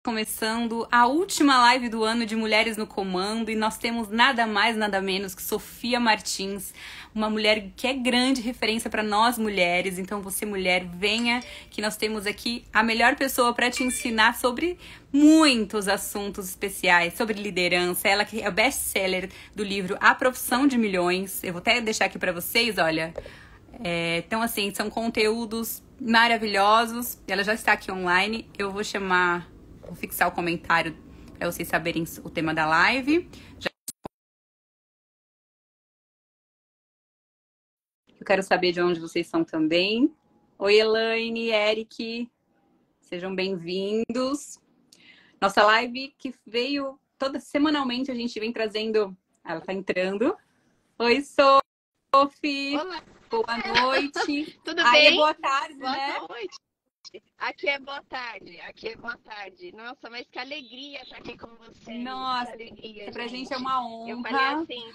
Começando a última live do ano de Mulheres no Comando e nós temos nada mais, nada menos que Sofia Martins, uma mulher que é grande referência para nós mulheres. Então você mulher, venha que nós temos aqui a melhor pessoa para te ensinar sobre muitos assuntos especiais, sobre liderança. Ela que é o best-seller do livro A Profissão de Milhões. Eu vou até deixar aqui para vocês, olha. Então assim, são conteúdos maravilhosos. Ela já está aqui online. Eu vou fixar o comentário para vocês saberem o tema da live. Eu quero saber de onde vocês são também. Oi, Elaine, Eric, sejam bem-vindos. Nossa live que veio semanalmente, a gente vem trazendo... Ela tá entrando. Oi, Sophie. Olá. Boa noite. Tudo bem? Boa tarde, boa né? Noite. Aqui é boa tarde. Nossa, mas que alegria estar aqui com vocês. Nossa, que alegria, pra gente é gente. uma honra. Eu falei assim,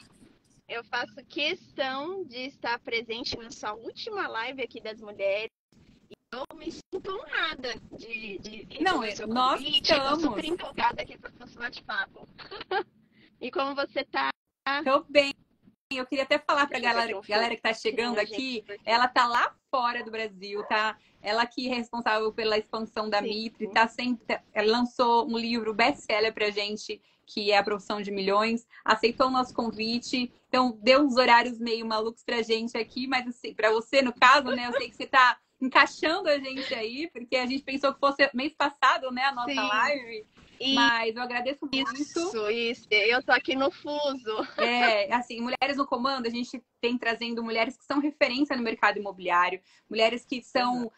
eu faço questão de estar presente na sua última live aqui das mulheres. E eu me sinto honrada de Não, receber o seu nós convite. estamos. Estou super empolgada aqui para o nosso bate-papo. E como você tá? Tô bem. Eu queria até falar pra galera que tá chegando aqui, ela tá lá fora do Brasil, tá? Ela que é responsável pela expansão da Mitre, tá sempre, ela lançou um livro best-seller pra gente, que é A Profissão de Milhões, aceitou o nosso convite, então deu uns horários meio malucos pra gente aqui, mas assim, pra você no caso, né, eu sei que você tá encaixando a gente aí, porque a gente pensou que fosse mês passado, né, a nossa live. Mas eu agradeço muito. Isso. Eu tô aqui no fuso. Assim, Mulheres no Comando, a gente tem trazendo mulheres que são referência no mercado imobiliário, mulheres que são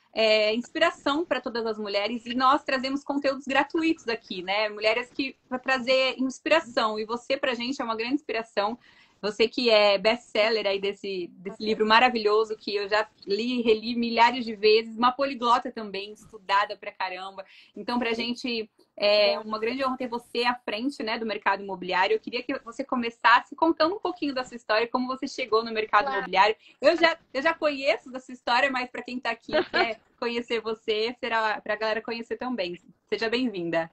inspiração para todas as mulheres, e nós trazemos conteúdos gratuitos aqui, né? Mulheres que para trazer inspiração, e você pra gente é uma grande inspiração. Você que é best-seller aí desse livro maravilhoso, que eu já li e reli milhares de vezes, uma poliglota também, estudada pra caramba. Então, pra gente é uma grande honra ter você à frente, né, do mercado imobiliário. Eu queria que você começasse contando um pouquinho da sua história, como você chegou no mercado imobiliário. Eu já conheço da sua história, mas para quem está aqui e quer conhecer você, será para a galera conhecer também. Seja bem-vinda.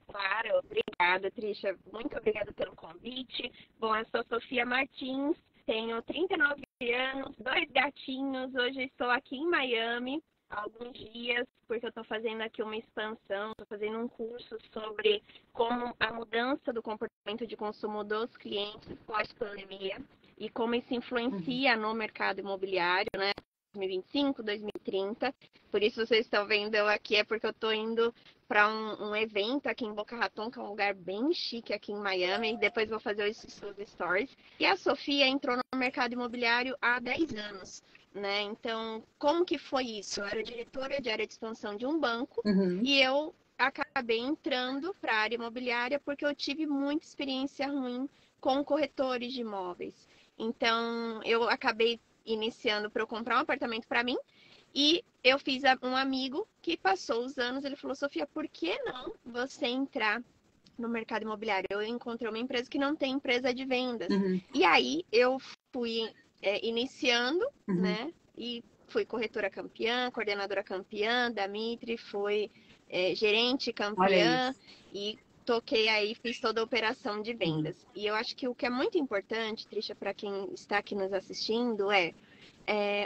Claro, obrigada, Trisha. Muito obrigada pelo convite. Bom, eu sou Sofia Martins, tenho 39 anos, 2 gatinhos. Hoje estou aqui em Miami há alguns dias, porque eu estou fazendo aqui uma expansão, estou fazendo um curso sobre como a mudança do comportamento de consumo dos clientes pós-pandemia e como isso influencia no mercado imobiliário, né? 2025, 2030. Por isso vocês estão vendo eu aqui, é porque eu estou indo para um evento aqui em Boca Raton, que é um lugar bem chique aqui em Miami. E depois vou fazer os stories. E a Sofia entrou no mercado imobiliário há 10 anos. Né? Então, como que foi isso? Eu era diretora de área de expansão de um banco e eu acabei entrando para a área imobiliária porque eu tive muita experiência ruim com corretores de imóveis. Então, eu acabei iniciando para eu comprar um apartamento para mim e eu fiz um amigo que passou os anos, ele falou, Sofia, por que não você entrar no mercado imobiliário? Eu encontrei uma empresa que não tem empresa de vendas. E aí eu fui iniciando, né? E fui corretora campeã, coordenadora campeã da Mitre, fui gerente campeã e toquei aí, fiz toda a operação de vendas. E eu acho que o que é muito importante, Trisha, para quem está aqui nos assistindo, é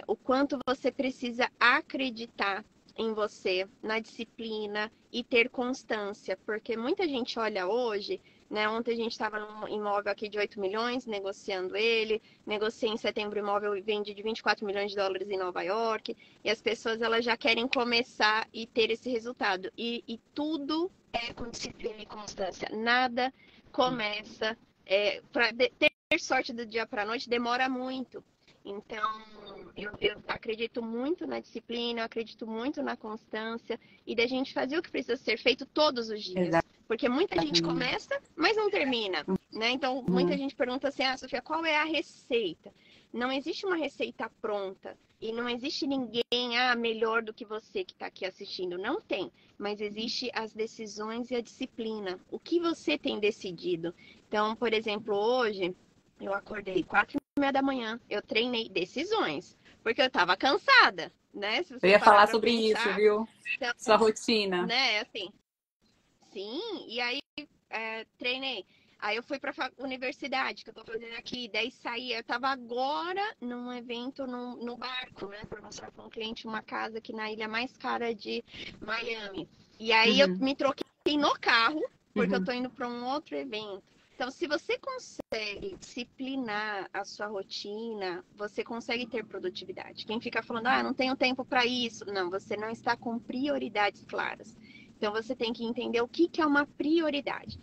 o quanto você precisa acreditar em você, na disciplina e ter constância, porque muita gente olha hoje, né? Ontem a gente estava num imóvel aqui de 8 milhões, negociando ele, negociei em setembro o imóvel e vendi de 24 milhões de dólares em Nova York, e as pessoas elas já querem começar e ter esse resultado, e tudo é com disciplina e constância, nada começa, para ter sorte do dia para a noite demora muito. Então, eu acredito muito na disciplina, eu acredito muito na constância e da gente fazer o que precisa ser feito todos os dias. Exato. Porque muita gente começa, mas não termina, né? Então, muita gente pergunta assim, Sofia, qual é a receita? Não existe uma receita pronta e não existe ninguém melhor do que você que está aqui assistindo. Não tem, mas existe as decisões e a disciplina. O que você tem decidido? Então, por exemplo, hoje eu acordei 4h30 da manhã, eu treinei decisões, porque eu tava cansada, né? Se você eu ia falar sobre pensar, isso, viu? Então, sua rotina. Né, assim, Sim, e aí treinei. Aí eu fui pra universidade, que eu tô fazendo aqui. Daí saí, eu tava agora num evento no barco, né? Pra mostrar pra um cliente uma casa aqui na ilha mais cara de Miami. E aí eu me troquei no carro, porque eu tô indo pra um outro evento. Então, se você consegue disciplinar a sua rotina, você consegue ter produtividade. Quem fica falando, não tenho tempo para isso. Não, você não está com prioridades claras. Então, você tem que entender o que é uma prioridade.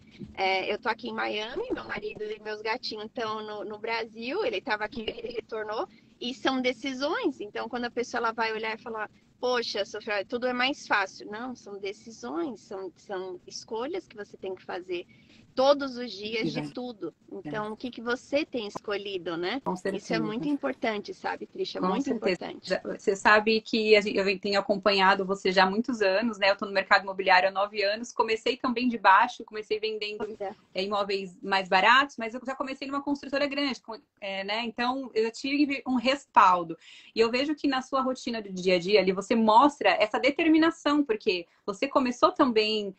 Eu tô aqui em Miami, meu marido e meus gatinhos estão no Brasil, ele estava aqui, ele retornou, e são decisões. Então, quando a pessoa ela vai olhar e falar, poxa, Sofia, tudo é mais fácil. Não, são decisões, são escolhas que você tem que fazer todos os dias de tudo. Então, o que você tem escolhido, né? Com certeza. Isso é muito importante, sabe, Trisha? Com Muito certeza. importante. Você sabe que eu tenho acompanhado você já há muitos anos, né? Eu estou no mercado imobiliário há 9 anos. Comecei também de baixo, comecei vendendo imóveis mais baratos, mas eu já comecei numa construtora grande, né? Então, eu tive um respaldo. E eu vejo que na sua rotina do dia a dia ali, você mostra essa determinação, porque você começou também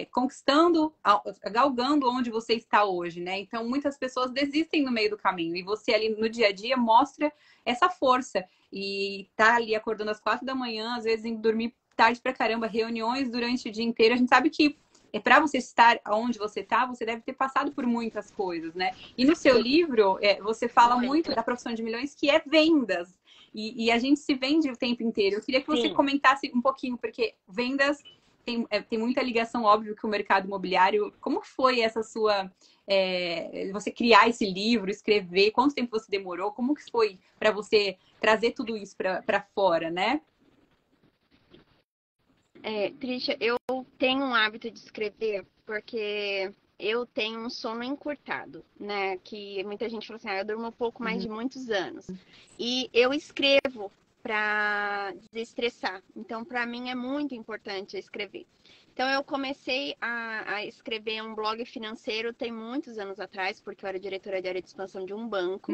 conquistando, galgando onde você está hoje, né? Então, muitas pessoas desistem no meio do caminho. E você ali no dia a dia mostra essa força. E tá ali acordando às 4 da manhã, às vezes indo dormir tarde pra caramba, reuniões durante o dia inteiro. A gente sabe que para você estar onde você tá, você deve ter passado por muitas coisas, né? E no seu livro, você fala muito da profissão de milhões, que é vendas. E a gente se vende o tempo inteiro. Eu queria que você comentasse um pouquinho, porque vendas tem muita ligação, óbvio, com o mercado imobiliário. Como foi essa sua... você criar esse livro, escrever? Quanto tempo você demorou? Como que foi para você trazer tudo isso para fora, né? Trisha, eu tenho um hábito de escrever porque eu tenho um sono encurtado, né? Que muita gente fala assim, eu durmo um pouco mais de muitos anos. E eu escrevo para desestressar. Então, para mim é muito importante escrever. Então, eu comecei a escrever um blog financeiro tem muitos anos atrás, porque eu era diretora de área de expansão de um banco.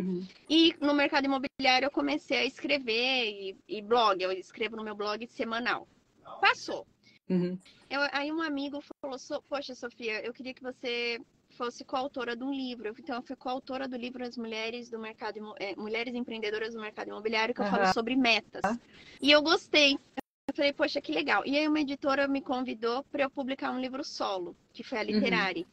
E no mercado imobiliário eu comecei a escrever e blog. Eu escrevo no meu blog semanal. Passou. Aí um amigo falou, poxa, Sofia, eu queria que você fosse coautora de um livro. Então, eu fui coautora do livro As Mulheres do Mercado Mulheres Empreendedoras do Mercado Imobiliário, que eu falo sobre metas. E eu gostei. Eu falei, poxa, que legal. E aí uma editora me convidou para eu publicar um livro solo, que foi a Literari.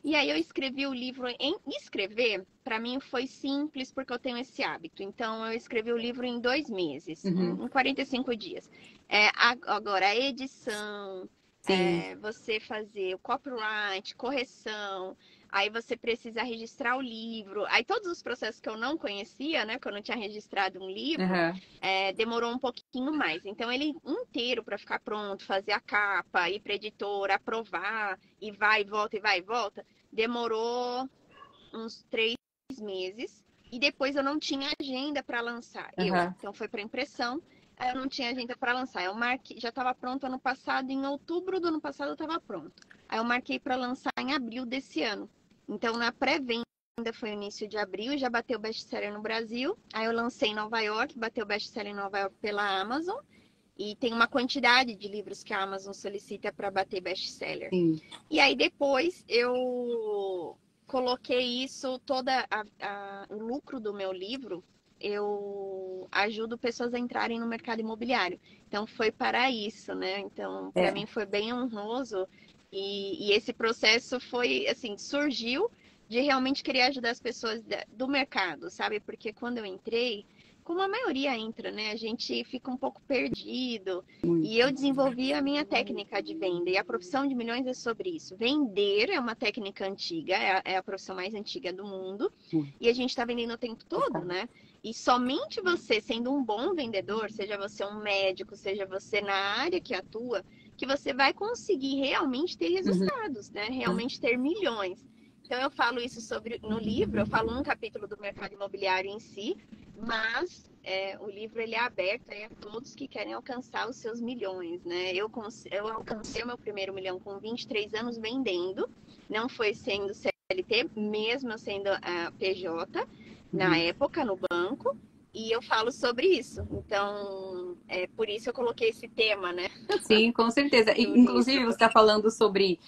E aí eu escrevi o livro. Escrever, para mim, foi simples, porque eu tenho esse hábito. Então, eu escrevi o livro em 2 meses, em 45 dias. Agora, a edição, você fazer o copyright, correção, aí você precisa registrar o livro. Aí todos os processos que eu não conhecia, né, que eu não tinha registrado um livro, demorou um pouquinho mais. Então, ele inteiro para ficar pronto, fazer a capa, ir para editora, aprovar, e vai e volta, e vai e volta, demorou uns 3 meses. E depois eu não tinha agenda para lançar. Então, foi para impressão. Eu não tinha agenda para lançar. Eu marquei, já estava pronto ano passado, em outubro do ano passado eu estava pronto. Aí eu marquei para lançar em abril desse ano. Então, na pré-venda foi o início de abril, já bateu best-seller no Brasil. Aí eu lancei em Nova York, bateu best-seller em Nova York pela Amazon. E tem uma quantidade de livros que a Amazon solicita para bater best-seller. E aí depois eu coloquei isso, o lucro do meu livro, eu ajudo pessoas a entrarem no mercado imobiliário. Então, foi para isso, né? Então, para mim foi bem honroso. E esse processo foi, assim, surgiu de realmente querer ajudar as pessoas do mercado, sabe? Porque quando eu entrei, como a maioria entra, né? A gente fica um pouco perdido. E eu desenvolvi a minha técnica de venda. E a profissão de milhões é sobre isso. Vender é uma técnica antiga, é a profissão mais antiga do mundo. E a gente está vendendo o tempo todo, né? E somente você, sendo um bom vendedor, seja você um médico, seja você na área que atua, que você vai conseguir realmente ter resultados, né? Realmente ter milhões. Então, eu falo isso no livro, eu falo um capítulo do mercado imobiliário em si, mas o livro ele é aberto a todos que querem alcançar os seus milhões, né? Eu alcancei o meu primeiro milhão com 23 anos vendendo, não foi sendo CLT, mesmo sendo a PJ, na época, no banco, e eu falo sobre isso. Então, por isso eu coloquei esse tema, né? Sim, com certeza. Inclusive, você está falando sobre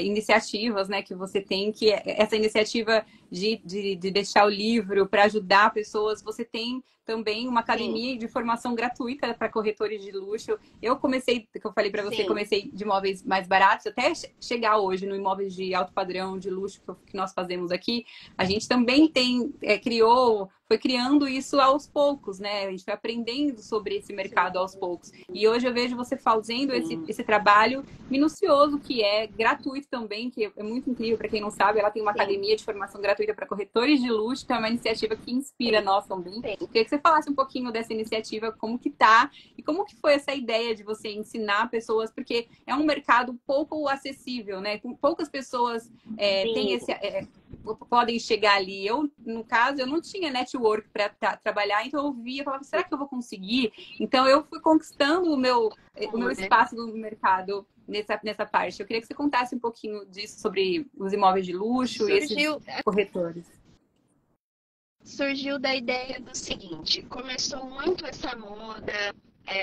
iniciativas, né, que você tem, que essa iniciativa de deixar o livro para ajudar pessoas. Você tem também uma academia Sim. de formação gratuita para corretores de luxo. Eu comecei, que eu falei para você, Sim. comecei de imóveis mais baratos, até chegar hoje no imóveis de alto padrão, de luxo que nós fazemos aqui. A gente também tem, foi criando isso aos poucos, né? A gente foi aprendendo sobre esse mercado aos poucos. E hoje eu vejo você fazendo esse trabalho minucioso, que é gratuito também, que é muito incrível. Para quem não sabe, ela tem uma academia de formação gratuita para corretores de luxo, que é uma iniciativa que inspira nós também. Queria que você falasse um pouquinho dessa iniciativa, como que tá, e como que foi essa ideia de você ensinar pessoas, porque é um mercado pouco acessível, né? Com poucas pessoas têm podem chegar ali. Eu, no caso, eu não tinha network para trabalhar, então eu via, falava, será que eu vou conseguir? Então eu fui conquistando o meu espaço no mercado nessa parte. Eu queria que você contasse um pouquinho disso, sobre os imóveis de luxo e esses corretores. Surgiu da ideia do seguinte: começou muito essa moda,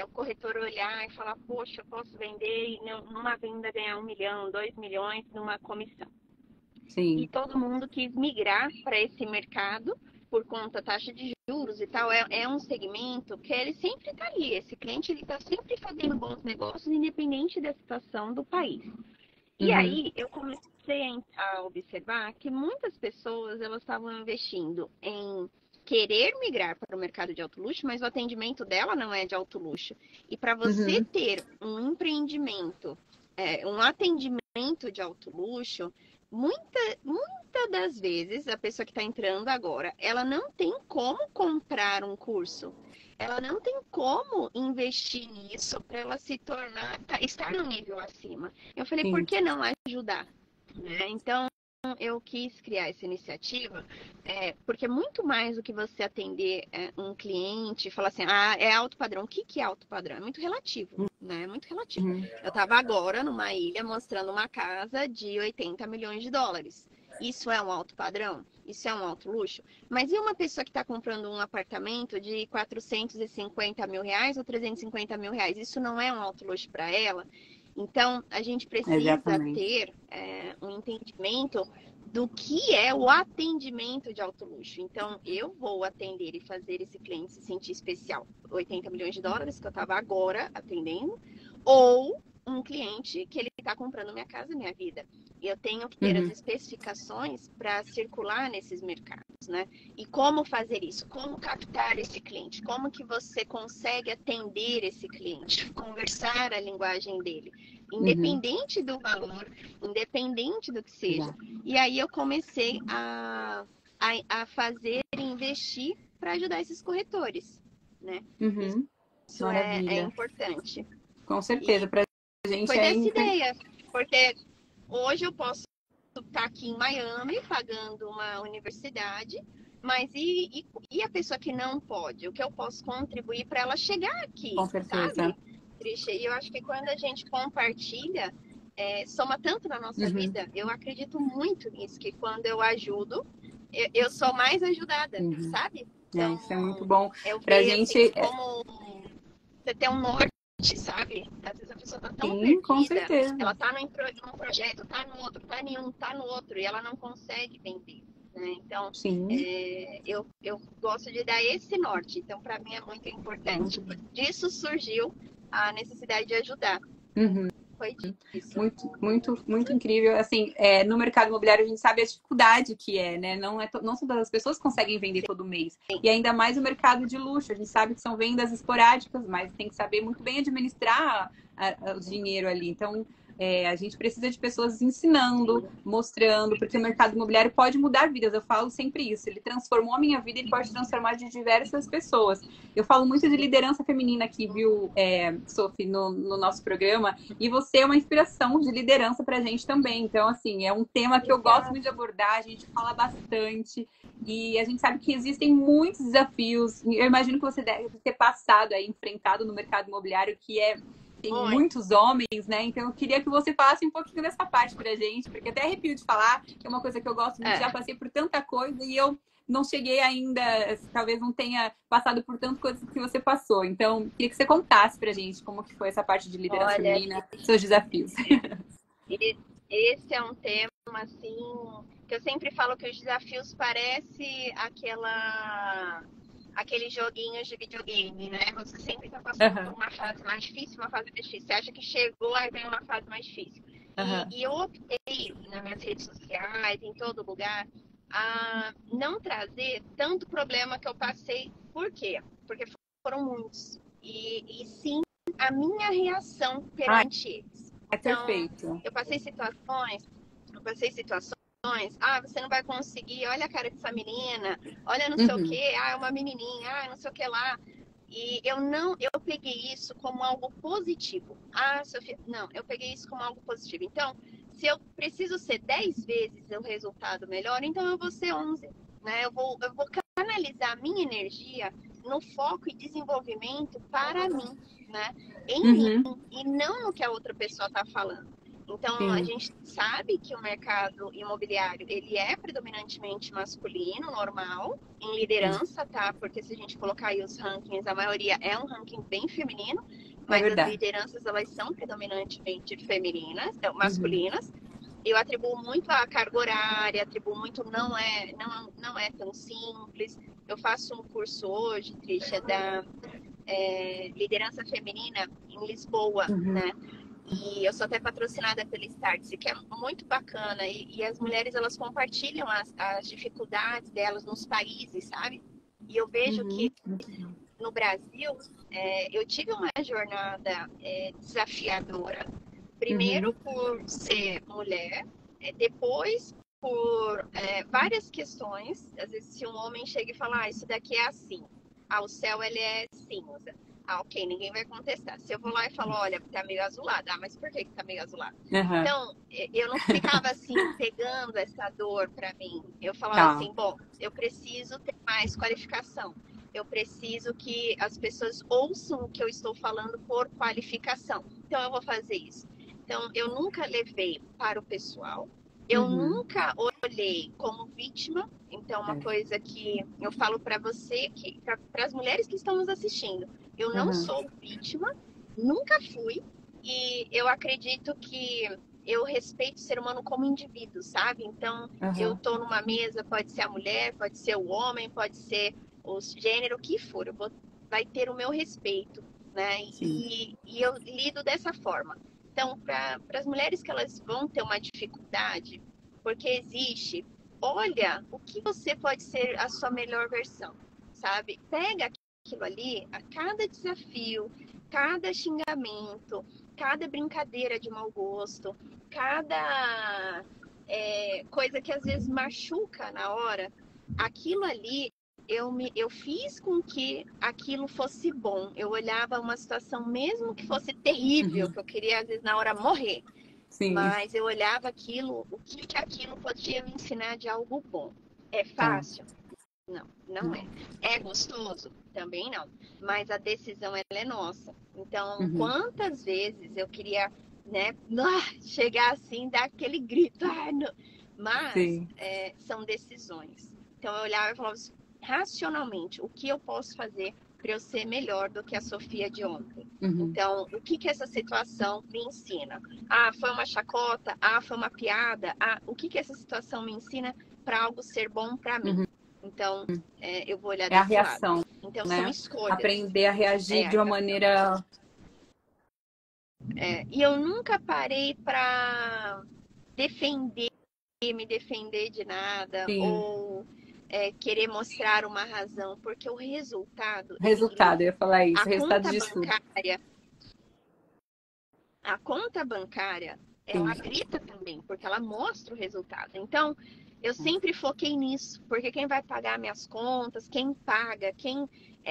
o corretor olhar e falar, poxa, eu posso vender e numa venda ganhar 1 milhão, 2 milhões numa comissão. Sim. E todo mundo quis migrar para esse mercado por conta da taxa de juros e tal. É um segmento que ele sempre está ali. Esse cliente está sempre fazendo bons negócios, independente da situação do país. E aí eu comecei a observar que muitas pessoas elas estavam investindo em querer migrar para o mercado de alto luxo, mas o atendimento dela não é de alto luxo. E para você ter um empreendimento, um atendimento de alto luxo, muita das vezes a pessoa que está entrando agora, ela não tem como comprar um curso. Ela não tem como investir nisso para ela se tornar, estar no nível acima. Eu falei, por que não ajudar? Então, eu quis criar essa iniciativa, porque muito mais do que você atender um cliente e falar assim, é alto padrão. O que é alto padrão? É muito relativo, né? É muito relativo. Eu estava agora numa ilha mostrando uma casa de 80 milhões de dólares. Isso é um alto padrão? Isso é um alto luxo? Mas e uma pessoa que está comprando um apartamento de 450 mil reais ou 350 mil reais? Isso não é um alto luxo para ela? Então, a gente precisa ter um entendimento do que é o atendimento de alto luxo. Então, eu vou atender e fazer esse cliente se sentir especial. 80 milhões de dólares, que eu estava agora atendendo, ou um cliente que ele está comprando minha casa, minha vida. E eu tenho que ter as especificações para circular nesses mercados, né? E como fazer isso? Como captar esse cliente? Como que você consegue atender esse cliente? Conversar a linguagem dele. Independente do valor, independente do que seja. E aí eu comecei a fazer e investir para ajudar esses corretores, né? Isso é importante. Com certeza, para a gente foi dessa ideia, porque hoje eu posso estar aqui em Miami pagando uma universidade, mas e a pessoa que não pode? O que eu posso contribuir para ela chegar aqui, com certeza, sabe? Trisha, e eu acho que quando a gente compartilha, soma tanto na nossa vida. Eu acredito muito nisso, que quando eu ajudo, eu sou mais ajudada, sabe? Então, isso é muito bom. Eu pra vejo gente assim, como você tem um norte, sabe? Às vezes a pessoa tá tão perdida, com certeza. ela tá num projeto, tá no outro, tá em um, tá no outro, e ela não consegue vender, né? Então, eu gosto de dar esse norte. Então, para mim é muito importante. Disso surgiu a necessidade de ajudar. Foi disso. Muito incrível. Assim, no mercado imobiliário a gente sabe a dificuldade que é, né? Não são todas as pessoas que conseguem vender todo mês. E ainda mais o mercado de luxo. A gente sabe que são vendas esporádicas, mas tem que saber muito bem administrar o dinheiro ali. Então, a gente precisa de pessoas ensinando, mostrando, porque o mercado imobiliário pode mudar vidas. Eu falo sempre isso. Ele transformou a minha vida, ele pode transformar de diversas pessoas. Eu falo muito de liderança feminina aqui, viu, Sophie, no nosso programa. E você é uma inspiração de liderança pra gente também. Então, assim, é um tema que eu gosto muito de abordar, a gente fala bastante. E a gente sabe que existem muitos desafios. Eu imagino que você deve ter passado aí, enfrentado no mercado imobiliário, que é tem muitos homens, né? Então eu queria que você falasse um pouquinho dessa parte pra gente, porque até arrepio de falar, que é uma coisa que eu gosto muito, já passei por tanta coisa e eu não cheguei ainda, talvez não tenha passado por tantas coisas que você passou. Então, queria que você contasse pra gente como que foi essa parte de liderança feminina, seus desafios. Esse é um tema, assim, que eu sempre falo que os desafios parecem aquele joguinho de videogame, né? Você sempre está passando por uma fase mais difícil, uma fase mais difícil. Você acha que chegou, aí vem uma fase mais difícil. E eu optei nas minhas redes sociais, em todo lugar, a não trazer tanto problema que eu passei. Por quê? Porque foram muitos. E sim, a minha reação perante eles. Então, perfeito. eu passei situações, você não vai conseguir, olha a cara dessa menina, olha não sei o que, é uma menininha, não sei o que lá. E eu peguei isso como algo positivo. Sofia, não, eu peguei isso como algo positivo. Então, se eu preciso ser 10 vezes o resultado melhor, então eu vou ser 11, né? Eu vou canalizar a minha energia no foco e desenvolvimento para mim, né? Em mim, e não no que a outra pessoa está falando. Então, a gente sabe que o mercado imobiliário, ele é predominantemente masculino, normal, em liderança, tá? Porque se a gente colocar aí os rankings, a maioria é um ranking bem feminino, mas as lideranças, elas são predominantemente femininas, masculinas. Eu atribuo muito a carga horária, atribuo muito, não é tão simples. Eu faço um curso hoje, Trisha, da liderança feminina em Lisboa, né? E eu sou até patrocinada pela Startse, que é muito bacana. E as mulheres, elas compartilham as dificuldades delas nos países, sabe? E eu vejo que no Brasil, eu tive uma jornada desafiadora. Primeiro por ser mulher, depois por várias questões. Às vezes, se um homem chega e fala, isso daqui é assim. O céu, ele é cinza. Ok, ninguém vai contestar. Se eu vou lá e falo, olha, tá meio azulado. Mas por que tá meio azulado? Então, eu não ficava assim, pegando essa dor pra mim. Eu falava assim, bom, eu preciso ter mais qualificação. Eu preciso que as pessoas ouçam o que eu estou falando por qualificação. Então, eu vou fazer isso. Então, eu nunca levei para o pessoal. Eu nunca olhei como vítima. Então, uma coisa que eu falo para você, para as mulheres que estão nos assistindo, eu não sou vítima, nunca fui. E eu acredito que eu respeito o ser humano como indivíduo, sabe? Então, eu tô numa mesa, pode ser a mulher, pode ser o homem, pode ser o gênero, o que for. Vai ter o meu respeito, né? E eu lido dessa forma. Então, para as mulheres que elas vão ter uma dificuldade, porque existe, olha o que você pode ser a sua melhor versão, sabe? Pega aquilo ali, a cada desafio, cada xingamento, cada brincadeira de mau gosto, cada coisa que às vezes machuca na hora, aquilo ali eu fiz com que aquilo fosse bom. Eu olhava uma situação, mesmo que fosse terrível, que eu queria, às vezes, na hora morrer. Mas eu olhava aquilo, o que aquilo podia me ensinar de algo bom. É fácil? Não, não é. É gostoso? Também não. Mas a decisão, ela é nossa. Então, quantas vezes eu queria, né, chegar assim, dar aquele grito. Mas são decisões. Então, eu olhava e falava assim, racionalmente, o que eu posso fazer para eu ser melhor do que a Sofia de ontem? Então, o que essa situação me ensina? Foi uma chacota? Foi uma piada? O que essa situação me ensina para algo ser bom para mim? Então, eu vou olhar desse a reação, lado. Então, né? são escolhas. Aprender a reagir de uma maneira... E eu nunca parei para me defender de nada, ou querer mostrar uma razão, porque o resultado... eu ia falar isso, a resultado conta disso. A conta bancária, ela grita também, porque ela mostra o resultado. Então, eu sempre foquei nisso, porque quem vai pagar minhas contas, quem paga,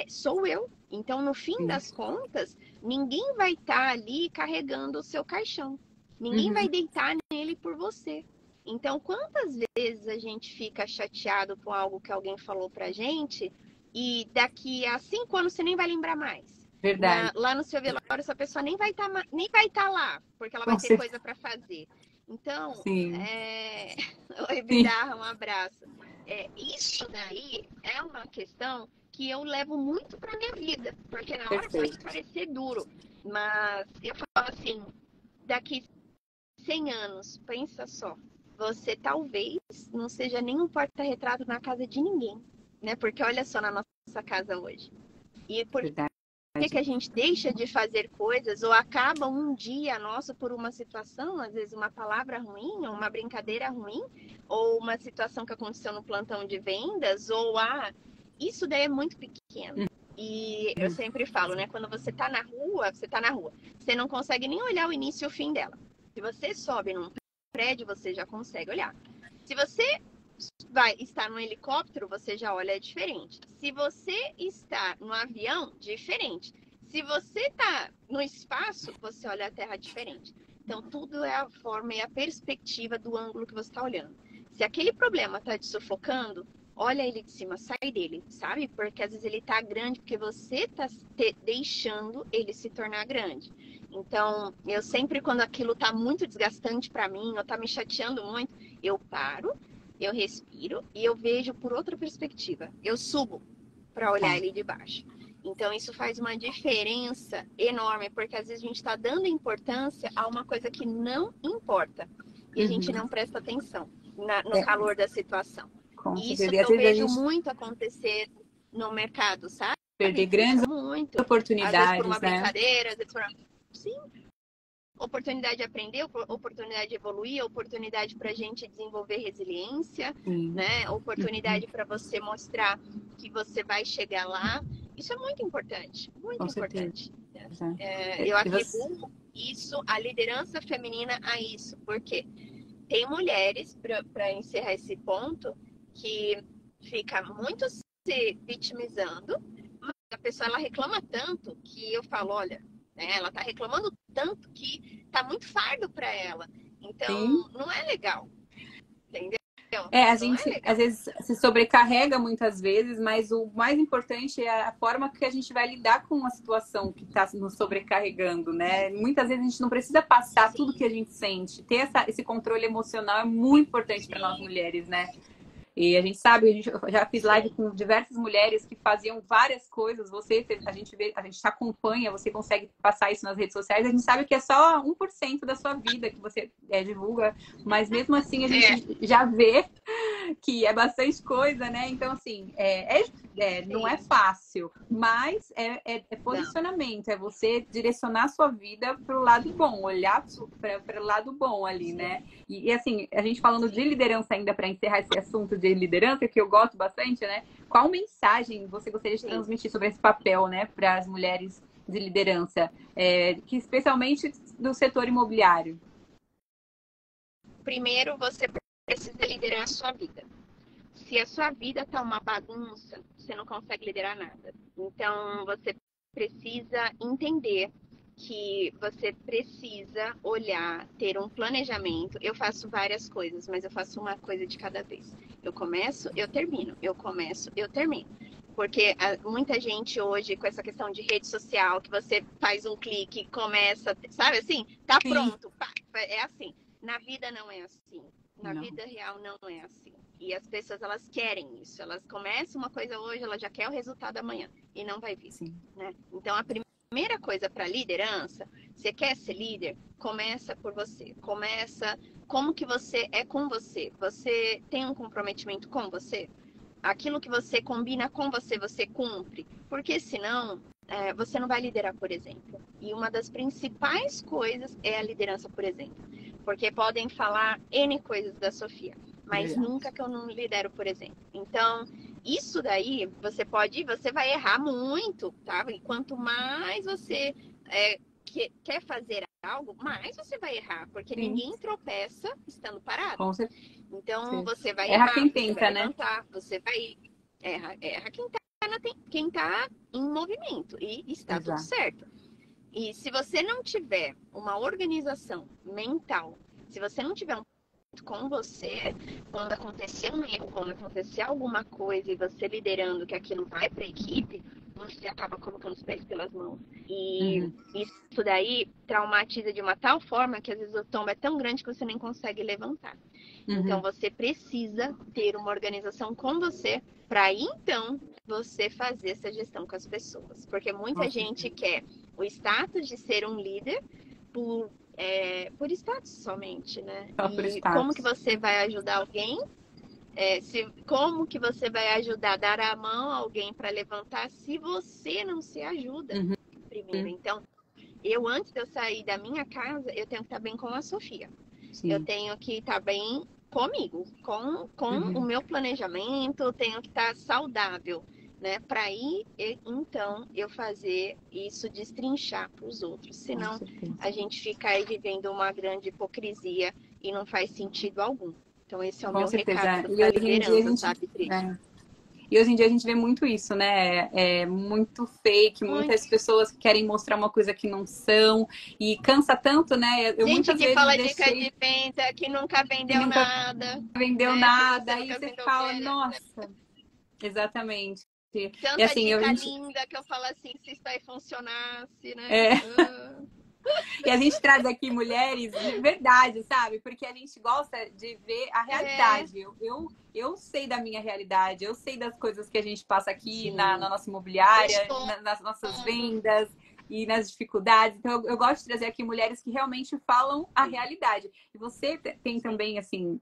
sou eu. Então, no fim das contas, ninguém vai estar ali carregando o seu caixão. Ninguém vai deitar nele por você. Então, quantas vezes a gente fica chateado com algo que alguém falou pra gente e daqui a 5 anos você nem vai lembrar mais? Verdade. Lá no seu velório, essa pessoa nem vai estar lá, porque ela vai Com ter certeza. coisa para fazer. Então, Sim, oi, sim, Bidarra, um abraço. Isso daí é uma questão que eu levo muito para minha vida, porque na hora pode perfeito. parecer duro, mas eu falo assim, daqui 100 anos, pensa só, você talvez não seja nenhum porta-retrato na casa de ninguém, né? Porque olha só na nossa casa hoje. E por Verdade. que a gente deixa de fazer coisas ou acaba um dia nosso por uma situação, às vezes uma palavra ruim, ou uma brincadeira ruim, ou uma situação que aconteceu no plantão de vendas, ou isso daí é muito pequeno. E eu sempre falo, né? Quando você tá na rua, você tá na rua. Você não consegue nem olhar o início e o fim dela. Se você sobe num prédio, você já consegue olhar. Se você vai estar no helicóptero, você já olha diferente. Se você está no avião, diferente. Se você está no espaço, você olha a Terra diferente. Então, tudo é a forma e a perspectiva do ângulo que você está olhando. Se aquele problema está te sufocando, olha ele de cima, sai dele, sabe? Porque às vezes ele está grande porque você está deixando ele se tornar grande. Então, eu sempre, quando aquilo está muito desgastante para mim, ou está me chateando muito, eu paro, eu respiro e eu vejo por outra perspectiva. Eu subo para olhar Tá. ele de baixo. Então, isso faz uma diferença enorme, porque às vezes a gente está dando importância a uma coisa que não importa. E a gente não presta atenção no É, calor da situação. com E isso certeza. E às eu vezes a vejo gente muito acontecer no mercado, sabe, perder Trisha? grandes Muito. Às vezes por uma oportunidades, né? brincadeira, às vezes por uma... Sim, oportunidade de aprender, oportunidade de evoluir, oportunidade para a gente desenvolver resiliência, Sim. né? Oportunidade para você mostrar que você vai chegar lá. Isso é muito importante, muito Com certeza. importante. Eu E você... atribuo isso, a liderança feminina a isso, porque tem mulheres, para encerrar esse ponto, que fica muito se vitimizando, mas a pessoa ela reclama tanto que eu falo, olha, né, ela está reclamando tanto que tá muito fardo para ela. Sim. Então, não é legal, entendeu? A Não é gente às legal. vezes se sobrecarrega muitas vezes, mas o mais importante é a forma que a gente vai lidar com uma situação que está nos sobrecarregando, né? Muitas vezes a gente não precisa passar tudo que a Sim, gente sente. Ter esse controle emocional é muito importante para nós sim, mulheres, né? E a gente sabe, eu já fiz live sim, com diversas mulheres que faziam várias coisas. A gente acompanha, você consegue passar isso nas redes sociais. A gente sabe que é só 1% da sua vida que você divulga, mas mesmo assim a gente já vê que é bastante coisa, né? Então, assim, não é sim. fácil, mas é Não, posicionamento, é você direcionar a sua vida para o lado bom, olhar para o lado bom ali, sim, né? Assim, a gente falando de sim. liderança ainda para encerrar esse assunto de liderança, que eu gosto bastante, né? Qual mensagem você gostaria de Sim. transmitir sobre esse papel, né, para as mulheres de liderança, que especialmente do setor imobiliário? Primeiro, você precisa liderar a sua vida. Se a sua vida tá uma bagunça, você não consegue liderar nada. Então, você precisa entender que você precisa olhar, ter um planejamento. Eu faço várias coisas, mas eu faço uma coisa de cada vez. Eu começo, eu termino. Eu começo, eu termino. Porque muita gente hoje, com essa questão de rede social, que você faz um clique, começa, sabe assim? Tá Sim. pronto, pá, é assim. Na vida não é assim. Na Não. vida real não é assim. E as pessoas, elas querem isso. Elas começam uma coisa hoje, ela já quer o resultado amanhã. E não vai vir, Sim. né? Então, a primeira coisa para liderança, você quer ser líder? Começa por você. Começa como que você é com você. Você tem um comprometimento com você? Aquilo que você combina com você, você cumpre. Porque senão, você não vai liderar, por exemplo. E uma das principais coisas é a liderança, por exemplo. Porque podem falar N coisas da Sofia, mas Verdade. nunca que eu não lidero, por exemplo. Então, isso daí, você vai errar muito, tá? E quanto mais você quer fazer algo, mais você vai errar, porque Sim, ninguém tropeça estando parado. com Então, certeza. você vai Erra errar, quem você vai tenta, né? levantar, você vai... Erra quem tá em movimento e está tudo Exato. certo. E se você não tiver uma organização mental, se você não tiver um com você, quando acontecer um erro, quando acontecer alguma coisa e você liderando que aquilo vai para a equipe, você acaba colocando os pés pelas mãos. E isso daí traumatiza de uma tal forma que às vezes o tombo é tão grande que você nem consegue levantar. Então você precisa ter uma organização com você para aí então você fazer essa gestão com as pessoas. Porque muita gente quer o status de ser um líder por status somente, né? Só por E status. como que você vai ajudar alguém? Como que você vai ajudar a dar a mão a alguém para levantar se você não se ajuda primeiro? Então, antes de eu sair da minha casa, eu tenho que estar bem com a Sofia. Sim. Eu tenho que estar bem comigo, com o meu planejamento, eu tenho que estar saudável, né? Para aí, então, eu fazer isso destrinchar para os outros. Senão, a gente fica aí vivendo uma grande hipocrisia e não faz sentido algum. Então, esse é o meu recado para a liderança, sabe, Trisha? E hoje em dia a gente vê muito isso, né? É muito fake, muitas pessoas que querem mostrar uma coisa que não são. E cansa tanto, né? Eu gente que fala dica de venda, que nunca vendeu nada. Vendeu nada. Aí você fala, nossa. Exatamente. Tanta e assim, dica linda que eu falo assim, se isso aí funcionasse, né? E a gente traz aqui mulheres de verdade, sabe? Porque a gente gosta de ver a realidade. Eu sei da minha realidade, eu sei das coisas que a gente passa aqui na nossa imobiliária, nas nossas vendas e nas dificuldades. Então, eu gosto de trazer aqui mulheres que realmente falam a realidade. E você tem também, assim,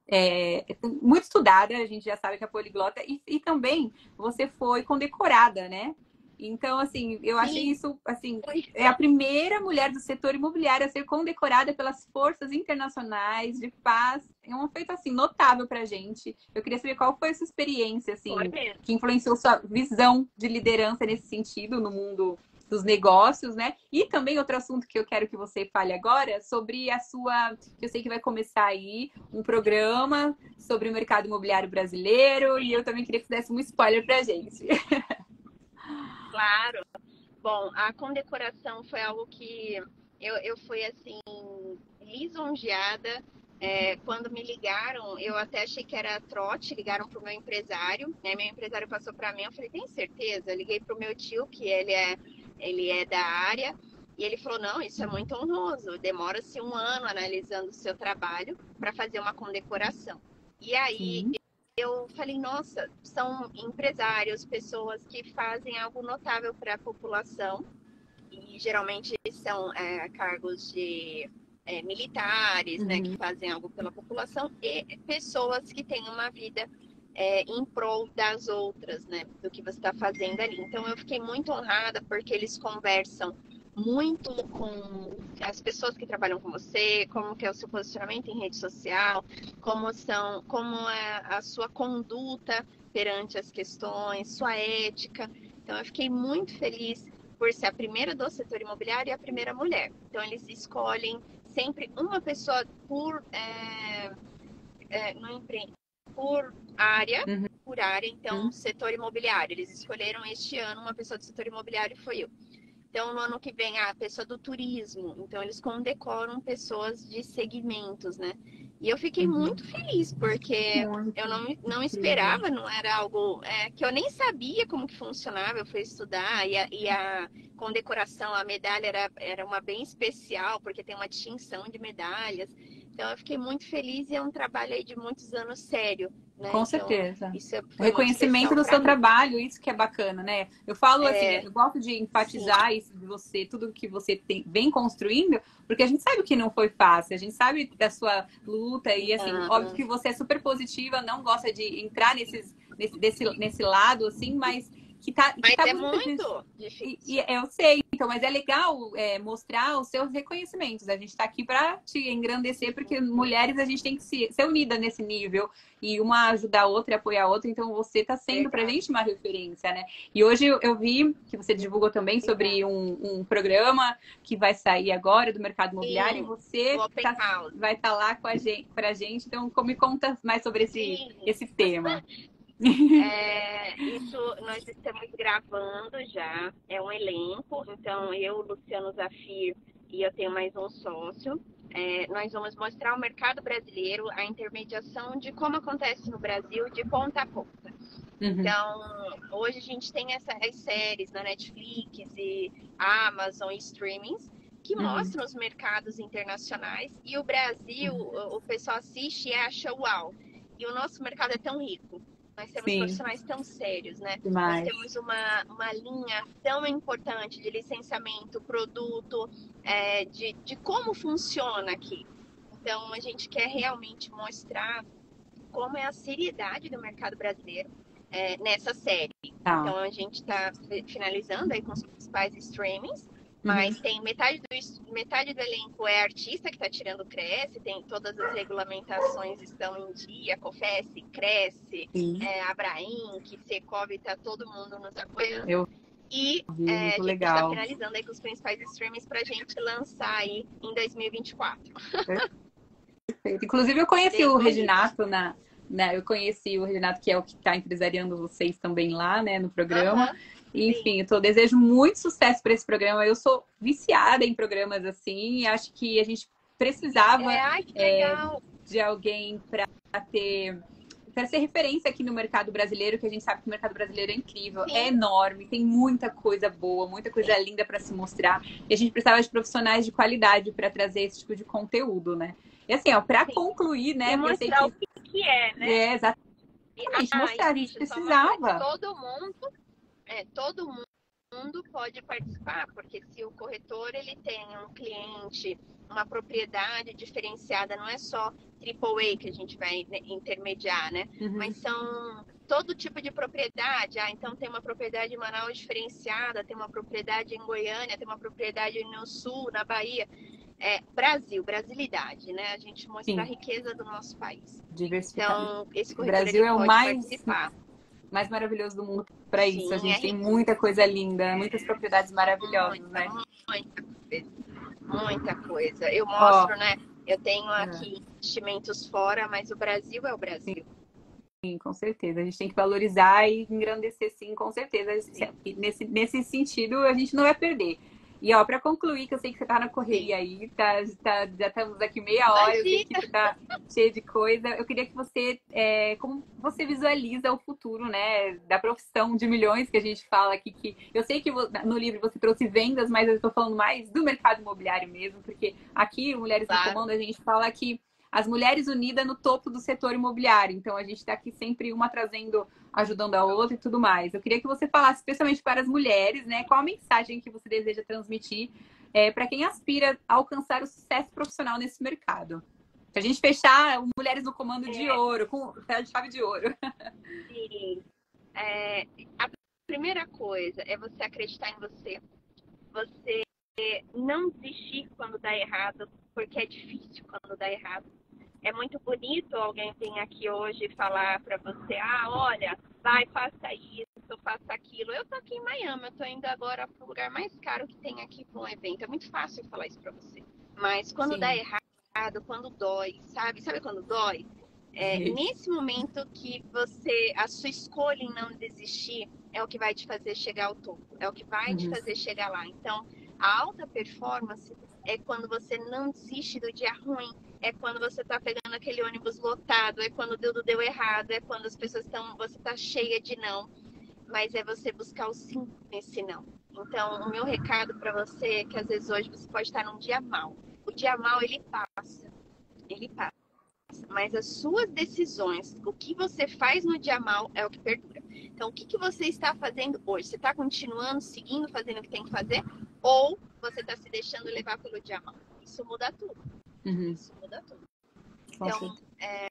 muito estudada, a gente já sabe que é poliglota, e também você foi condecorada, né? Então, assim, eu achei isso, assim, é a primeira mulher do setor imobiliário a ser condecorada pelas forças internacionais de paz. É um feito, assim, notável pra gente. Eu queria saber qual foi essa experiência, assim, que influenciou sua visão de liderança nesse sentido no mundo dos negócios, né? E também outro assunto que eu quero que você fale agora, sobre a sua... Eu sei que vai começar aí um programa sobre o mercado imobiliário brasileiro, e eu também queria que você desse um spoiler pra gente. Claro. Bom, a condecoração foi algo que eu fui, assim, lisonjeada. Quando me ligaram, eu até achei que era trote, ligaram para o meu empresário, né? Meu empresário passou para mim, eu falei, tem certeza? Eu liguei para o meu tio, que ele é da área, e ele falou, não, isso é muito honroso, demora-se 1 ano analisando o seu trabalho para fazer uma condecoração. E aí eu falei, nossa, são empresários, pessoas que fazem algo notável para a população, e geralmente são cargos de militares, né, que fazem algo pela população, e pessoas que têm uma vida em prol das outras, né, do que você está fazendo ali. Então eu fiquei muito honrada porque eles conversam muito com as pessoas que trabalham com você, como que é o seu posicionamento em rede social, como é a sua conduta perante as questões, sua ética. Então eu fiquei muito feliz por ser a primeira do setor imobiliário e a primeira mulher. Então eles escolhem sempre uma pessoa por área, então setor imobiliário. Eles escolheram este ano uma pessoa do setor imobiliário, foi eu. Então, no ano que vem, a pessoa do turismo. Então, eles condecoram pessoas de segmentos, né? E eu fiquei muito feliz, porque eu não esperava, não era algo que eu nem sabia como que funcionava. Eu fui estudar e a condecoração, a medalha era uma bem especial, porque tem uma distinção de medalhas. Então, eu fiquei muito feliz e é um trabalho aí de muitos anos sério. Né? Com certeza. Então, isso o reconhecimento do seu trabalho, isso que é bacana, né? Eu falo assim, eu gosto de enfatizar isso de você, tudo que você vem construindo, porque a gente sabe que não foi fácil, a gente sabe da sua luta e assim, óbvio que você é super positiva, não gosta de entrar nesse lado, assim, mas que tá muito difícil. E eu sei, então, mas é legal mostrar os seus reconhecimentos. A gente tá aqui para te engrandecer, porque mulheres a gente tem que ser unida nesse nível e uma ajudar a outra e apoiar a outra. Então, você tá sendo pra gente uma referência, né? E hoje eu vi que você divulgou também sobre um programa que vai sair agora do mercado imobiliário. E você vai estar lá com pra gente. Então, me conta mais sobre esse tema. Isso nós estamos gravando já, é um elenco, então eu, Luciano Zafir e eu tenho mais um sócio. Nós vamos mostrar o mercado brasileiro, a intermediação de como acontece no Brasil de ponta a ponta. Uhum. Então, hoje a gente tem essas séries na Netflix e Amazon e streamings que Uhum. mostram os mercados internacionais e o Brasil, Uhum. o pessoal assiste e acha uau. E o nosso mercado é tão rico. Nós temos Sim, profissionais tão sérios, né? Nós demais. temos uma linha tão importante de licenciamento, produto, de como funciona aqui. Então, a gente quer realmente mostrar como é a seriedade do mercado brasileiro nessa série. Tá. Então, a gente está finalizando aí com os principais streamings, Uhum. mas tem metade do elenco é artista que está tirando o Cresce, tem todas as regulamentações estão em dia, COFES, Cresce, Sim, Abraim, Secov, está todo mundo nos apoiando. eu E vi, muito a gente está legal. finalizando aí com os principais streamings para a gente lançar aí em 2024. Perfeito. Inclusive, eu conheci o Deus me livre. Reginato eu conheci o Reginato, que é o que está empresariando vocês também lá, né, no programa. Aham, sim. Enfim, eu desejo muito sucesso para esse programa. Eu sou viciada em programas assim, e acho que a gente precisava Ai, que legal. de alguém ter para ser referência aqui no mercado brasileiro, que a gente sabe que o mercado brasileiro é incrível, é Sim, enorme, tem muita coisa boa, muita coisa sim, linda para se mostrar. E a gente precisava de profissionais de qualidade para trazer esse tipo de conteúdo, né? E assim, ó, para sim. concluir, E né? Porque eu sei mostrar o que que é, né? é E, exatamente e mostrar, a gente Trisha, só uma coisa. precisava. Todo mundo pode participar, porque se o corretor ele tem um cliente, uma propriedade diferenciada, não é só AAA que a gente vai intermediar, né? Uhum. Mas são todo tipo de propriedade. Então tem uma propriedade em Manaus diferenciada, tem uma propriedade em Goiânia, tem uma propriedade no Sul, na Bahia. Brasil, brasilidade, né? A gente mostrar a Sim, riqueza do nosso país. diversificar. Então, esse O corretor Brasil ele é o pode participar. mais maravilhoso do mundo para isso. A Sim, gente tem muita coisa linda, muitas propriedades maravilhosas, muita, né? muita coisa. Muita coisa. Eu Ó, mostro, né? Eu tenho é, aqui investimentos fora, mas o Brasil é o Brasil. sim, com certeza. A gente tem que valorizar e engrandecer, sim, com certeza. Sim, E nesse sentido, a gente não vai perder. E, ó, para concluir, que eu sei que você tá na sim. correria aí, já estamos aqui meia hora, eu sei que Imagina! você tá cheio de coisa. Eu queria que você, como você visualiza o futuro, né, da profissão de milhões que a gente fala aqui, que eu sei que no livro você trouxe vendas, mas eu estou falando mais do mercado imobiliário mesmo, porque aqui, o Mulheres no Claro. Comando, a gente fala que as mulheres unidas no topo do setor imobiliário. Então, a gente está aqui sempre uma trazendo, ajudando a outra e tudo mais. Eu queria que você falasse, especialmente para as mulheres, né? Qual a mensagem que você deseja transmitir para quem aspira a alcançar o sucesso profissional nesse mercado? Se a gente fechar Mulheres no Comando de É, ouro, com chave de ouro. sim. A primeira coisa é você acreditar em você. Você não desistir quando dá errado, porque é difícil quando dá errado. É muito bonito alguém vir aqui hoje e falar para você, olha, vai, faça isso, faça aquilo. Eu tô aqui em Miami, eu tô indo agora pro lugar mais caro que tem aqui para um evento. É muito fácil falar isso para você. Mas quando dá Sim. errado, quando dói, sabe? Sabe quando dói? Sim. Nesse momento que a sua escolha em não desistir é o que vai te fazer chegar ao topo, é o que vai te Uhum. fazer chegar lá. Então, a alta performance é quando você não desiste do dia ruim, é quando você está pegando aquele ônibus lotado, é quando tudo deu errado, é quando as pessoas você está cheia de não, mas é você buscar o sim nesse não. Então, o meu recado para você é que às vezes hoje você pode estar num dia mal. O dia mal ele passa, mas as suas decisões, o que você faz no dia mal é o que perdura. Então, o que você está fazendo hoje? Você está continuando, seguindo, fazendo o que tem que fazer? Ou você está se deixando levar pelo dia mal? Isso muda tudo. Uhum. Isso muda tudo. Com Então,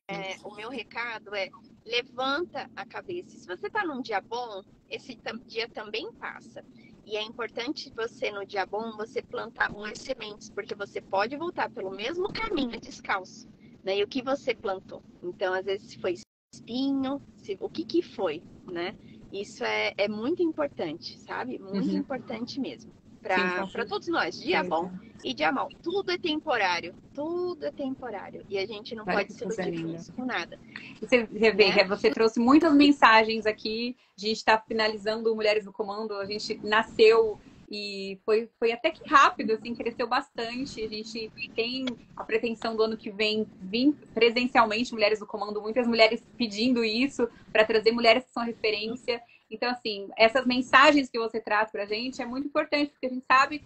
certeza. o meu recado é: levanta a cabeça. Se você está num dia bom, esse dia também passa. E é importante você, no dia bom, você plantar boas sementes, porque você pode voltar pelo mesmo caminho descalço. Né? E o que você plantou? Então, às vezes, se foi espinho, o que foi, né? Isso é muito importante, sabe? Muito Uhum. importante mesmo. Sim, com Para todos nós, dia bom certeza. e dia mal. Tudo é temporário. Tudo é temporário. E a gente não Olha pode que se coisa iludir com linda. isso, com nada. Você vê Né? que você trouxe muitas mensagens aqui. A gente está finalizando o Mulheres no Comando. A gente nasceu E foi até que rápido, assim, cresceu bastante. A gente tem a pretensão do ano que vem vir presencialmente Mulheres no Comando, muitas mulheres pedindo isso para trazer mulheres que são referência. Então, assim, essas mensagens que você traz para a gente é muito importante, porque a gente sabe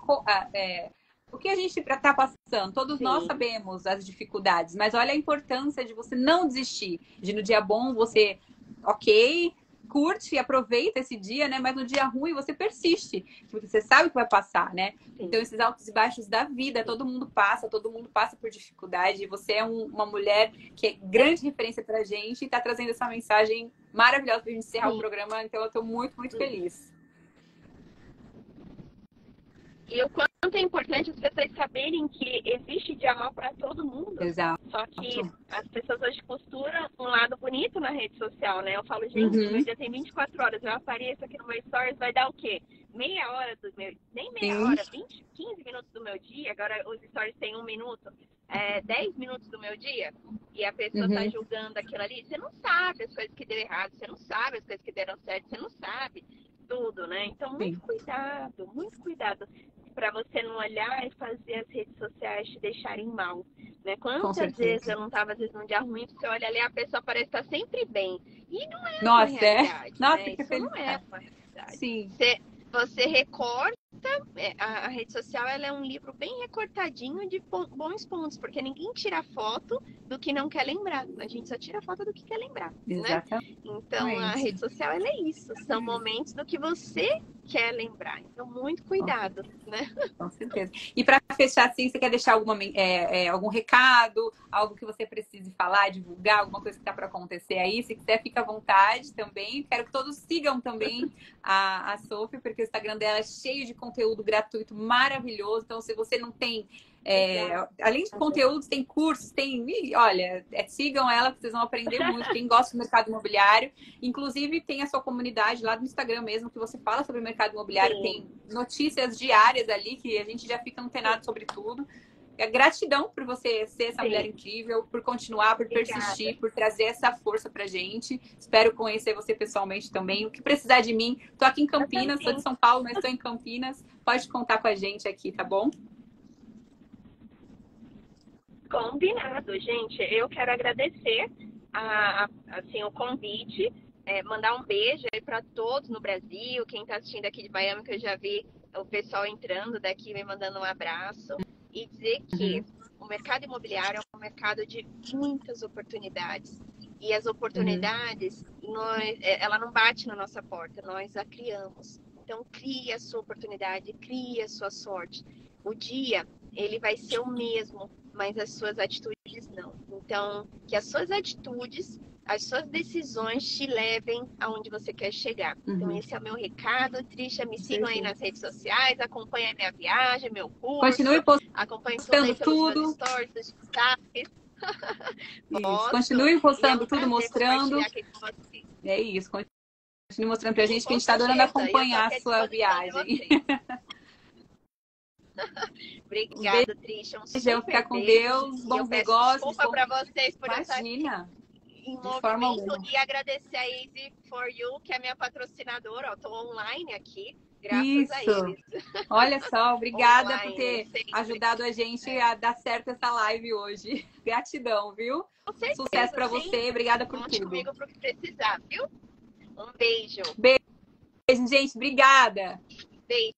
o que a gente está passando. Todos nós sabemos as dificuldades, mas olha a importância de você não desistir, de no dia bom você, curte e aproveita esse dia, né? Mas no dia ruim você persiste, porque você sabe que vai passar, né? Sim. Então esses altos e baixos da vida, todo mundo passa por dificuldade. Você é uma mulher que é grande referência pra gente e tá trazendo essa mensagem maravilhosa pra gente encerrar o programa. Então eu tô muito, muito feliz. E o quanto é importante as pessoas saberem que existe dia mal para todo mundo. Exato. Só que as pessoas hoje costuram um lado bonito na rede social, né? Eu falo, gente, meu dia tem 24 horas, eu apareço aqui no meu stories, vai dar o quê? Meia hora do meu... Nem meia hora, 15 minutos do meu dia. Agora os stories têm 1 minuto. 10 minutos do meu dia. E a pessoa tá julgando aquilo ali. Você não sabe as coisas que deu errado, você não sabe as coisas que deram certo, você não sabe tudo, né? Então, muito cuidado para você não olhar e fazer as redes sociais te deixarem mal, né? Quantas vezes eu não estava, às vezes, num dia ruim, você olha ali, a pessoa parece estar sempre bem. E não é uma realidade, Nossa, né? que Isso não é uma realidade. Sim. Você recorta, a rede social ela é um livro bem recortadinho de bons pontos, porque ninguém tira foto do que não quer lembrar. A gente só tira foto do que quer lembrar, né? Então, a rede social ela é isso. São momentos do que você quer lembrar. Então, muito cuidado, né? Com certeza. E para fechar, assim, você quer deixar algum recado, algo que você precise falar, divulgar, alguma coisa que está para acontecer aí? Se quiser, fica à vontade também. Quero que todos sigam também a Sophie, porque o Instagram dela é cheio de conteúdo gratuito maravilhoso. Então, se você não tem... além de conteúdos, tem cursos, olha, sigam ela que vocês vão aprender muito. Quem gosta do mercado imobiliário, inclusive tem a sua comunidade lá no Instagram mesmo, que você fala sobre o mercado imobiliário, tem notícias diárias ali que a gente já fica antenado sobre tudo. Gratidão por você ser essa mulher incrível, por continuar, por persistir, por trazer essa força pra gente. Espero conhecer você pessoalmente também. O que precisar de mim, tô aqui em Campinas, sou de São Paulo, mas estou em Campinas. Pode contar com a gente aqui, tá bom? Combinado, gente. Eu quero agradecer assim, o convite, mandar um beijo aí para todos no Brasil, quem está assistindo aqui de Miami, que eu já vi o pessoal entrando daqui, me mandando um abraço, e dizer que o mercado imobiliário é um mercado de muitas oportunidades. E as oportunidades, ela não bate na nossa porta, nós a criamos. Então, crie a sua oportunidade, crie a sua sorte. O dia, ele vai ser o mesmo, mas as suas atitudes não. Então, que as suas atitudes, as suas decisões te levem aonde você quer chegar. Então, esse é o meu recado. Trisha, me sigam aí nas redes sociais, acompanhem a minha viagem, meu curso. Continue postando tudo. Stories, dos destaques. Continue postando tudo, mostrando. É isso. Continue mostrando pra gente que a gente está adorando acompanhar a sua viagem. Obrigada, Trisha. Ficar com Deus, bons negócios. Desculpa para vocês por estar aqui em movimento e agradecer a Easy for You, que é minha patrocinadora. Estou online aqui, graças a eles. Olha só, obrigada por ter ajudado a gente a dar certo essa live hoje. Gratidão, viu? Sucesso para você, obrigada por tudo. Comigo pro que precisar, viu? Um beijo. Beijo, gente. Obrigada. Beijo.